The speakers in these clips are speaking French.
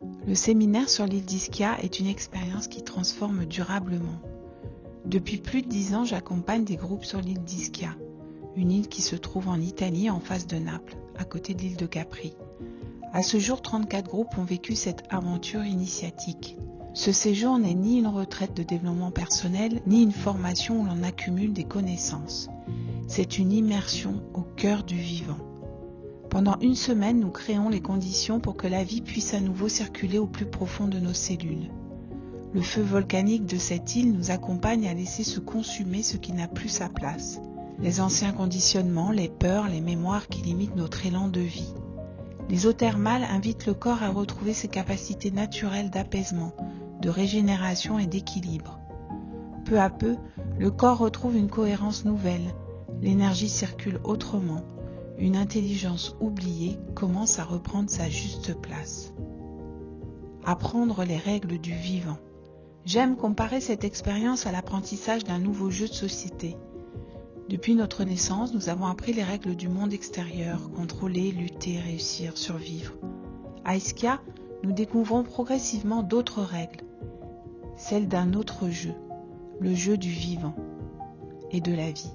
Le séminaire sur l'île d'Ischia est une expérience qui transforme durablement. Depuis plus de 10 ans, j'accompagne des groupes sur l'île d'Ischia, une île qui se trouve en Italie en face de Naples, à côté de l'île de Capri. À ce jour, 34 groupes ont vécu cette aventure initiatique. Ce séjour n'est ni une retraite de développement personnel, ni une formation où l'on accumule des connaissances. C'est une immersion au cœur du vivant. Pendant une semaine, nous créons les conditions pour que la vie puisse à nouveau circuler au plus profond de nos cellules. Le feu volcanique de cette île nous accompagne à laisser se consumer ce qui n'a plus sa place. Les anciens conditionnements, les peurs, les mémoires qui limitent notre élan de vie. Les eaux thermales invitent le corps à retrouver ses capacités naturelles d'apaisement, de régénération et d'équilibre. Peu à peu, le corps retrouve une cohérence nouvelle. L'énergie circule autrement. Une intelligence oubliée commence à reprendre sa juste place. Apprendre les règles du vivant. J'aime comparer cette expérience à l'apprentissage d'un nouveau jeu de société. Depuis notre naissance, nous avons appris les règles du monde extérieur, contrôler, lutter, réussir, survivre. À Ischia, nous découvrons progressivement d'autres règles, celles d'un autre jeu, le jeu du vivant et de la vie.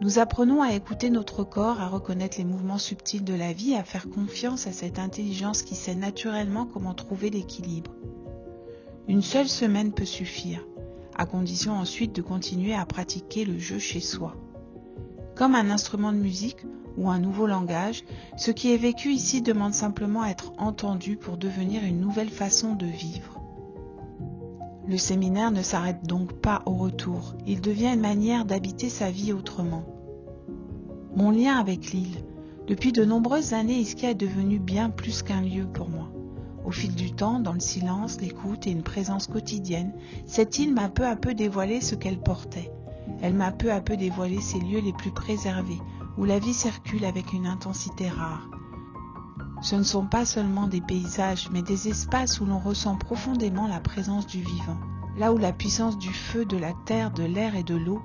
Nous apprenons à écouter notre corps, à reconnaître les mouvements subtils de la vie, à faire confiance à cette intelligence qui sait naturellement comment trouver l'équilibre. Une seule semaine peut suffire, à condition ensuite de continuer à pratiquer le jeu chez soi. Comme un instrument de musique ou un nouveau langage, ce qui est vécu ici demande simplement à être entendu pour devenir une nouvelle façon de vivre. Le séminaire ne s'arrête donc pas au retour, il devient une manière d'habiter sa vie autrement. Mon lien avec l'île. Depuis de nombreuses années, Ischia est devenu bien plus qu'un lieu pour moi. Au fil du temps, dans le silence, l'écoute et une présence quotidienne, cette île m'a peu à peu dévoilé ce qu'elle portait. Elle m'a peu à peu dévoilé ses lieux les plus préservés, où la vie circule avec une intensité rare. Ce ne sont pas seulement des paysages, mais des espaces où l'on ressent profondément la présence du vivant, là où la puissance du feu, de la terre, de l'air et de l'eau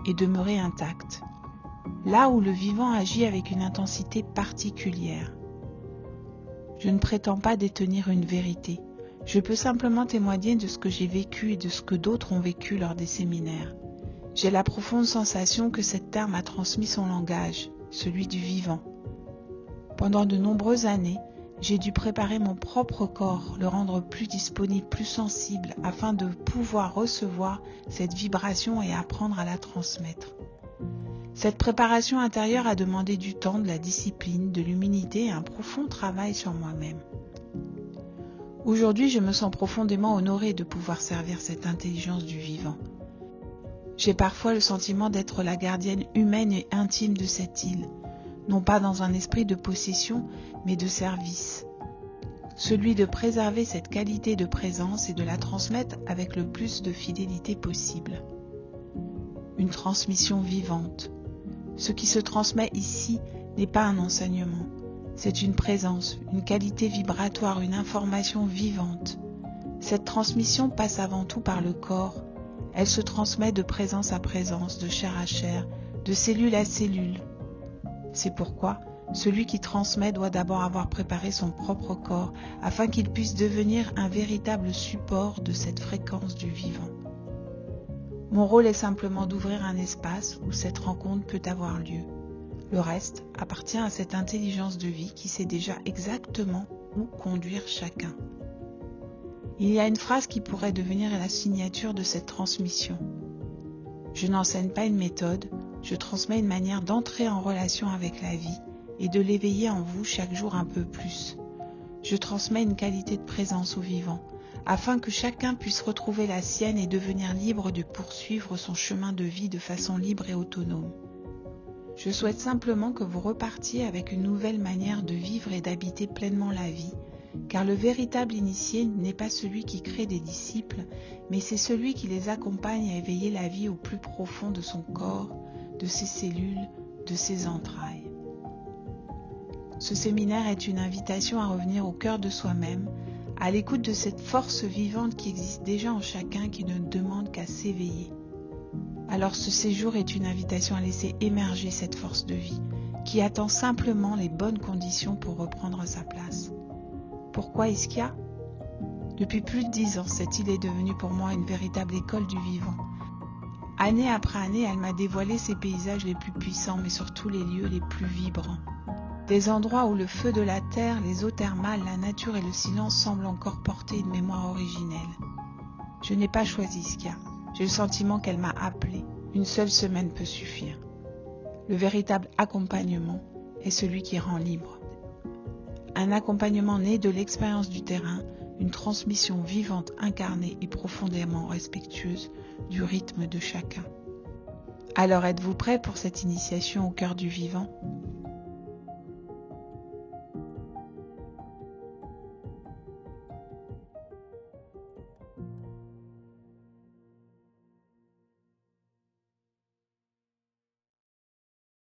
est demeurée intacte, là où le vivant agit avec une intensité particulière. Je ne prétends pas détenir une vérité, je peux simplement témoigner de ce que j'ai vécu et de ce que d'autres ont vécu lors des séminaires. J'ai la profonde sensation que cette terre m'a transmis son langage, celui du vivant. Pendant de nombreuses années, j'ai dû préparer mon propre corps, le rendre plus disponible, plus sensible, afin de pouvoir recevoir cette vibration et apprendre à la transmettre. Cette préparation intérieure a demandé du temps, de la discipline, de l'humilité et un profond travail sur moi-même. Aujourd'hui, je me sens profondément honorée de pouvoir servir cette intelligence du vivant. J'ai parfois le sentiment d'être la gardienne humaine et intime de cette île, non pas dans un esprit de possession, mais de service. Celui de préserver cette qualité de présence et de la transmettre avec le plus de fidélité possible. Une transmission vivante. Ce qui se transmet ici n'est pas un enseignement, c'est une présence, une qualité vibratoire, une information vivante. Cette transmission passe avant tout par le corps. Elle se transmet de présence à présence, de chair à chair, de cellule à cellule. C'est pourquoi celui qui transmet doit d'abord avoir préparé son propre corps afin qu'il puisse devenir un véritable support de cette fréquence du vivant. Mon rôle est simplement d'ouvrir un espace où cette rencontre peut avoir lieu. Le reste appartient à cette intelligence de vie qui sait déjà exactement où conduire chacun. Il y a une phrase qui pourrait devenir la signature de cette transmission. Je n'enseigne pas une méthode, je transmets une manière d'entrer en relation avec la vie et de l'éveiller en vous chaque jour un peu plus. Je transmets une qualité de présence au vivant, afin que chacun puisse retrouver la sienne et devenir libre de poursuivre son chemin de vie de façon libre et autonome. Je souhaite simplement que vous repartiez avec une nouvelle manière de vivre et d'habiter pleinement la vie, car le véritable initié n'est pas celui qui crée des disciples, mais c'est celui qui les accompagne à éveiller la vie au plus profond de son corps, de ses cellules, de ses entrailles. Ce séminaire est une invitation à revenir au cœur de soi-même, à l'écoute de cette force vivante qui existe déjà en chacun qui ne demande qu'à s'éveiller. Alors ce séjour est une invitation à laisser émerger cette force de vie, qui attend simplement les bonnes conditions pour reprendre sa place. Pourquoi Ischia ? Depuis plus de 10 ans, cette île est devenue pour moi une véritable école du vivant. Année après année, elle m'a dévoilé ses paysages les plus puissants, mais surtout les lieux les plus vibrants. Des endroits où le feu de la terre, les eaux thermales, la nature et le silence semblent encore porter une mémoire originelle. Je n'ai pas choisi Ischia. J'ai le sentiment qu'elle m'a appelé. Une seule semaine peut suffire. Le véritable accompagnement est celui qui rend libre. Un accompagnement né de l'expérience du terrain, une transmission vivante, incarnée et profondément respectueuse du rythme de chacun. Alors êtes-vous prêt pour cette initiation au cœur du vivant ?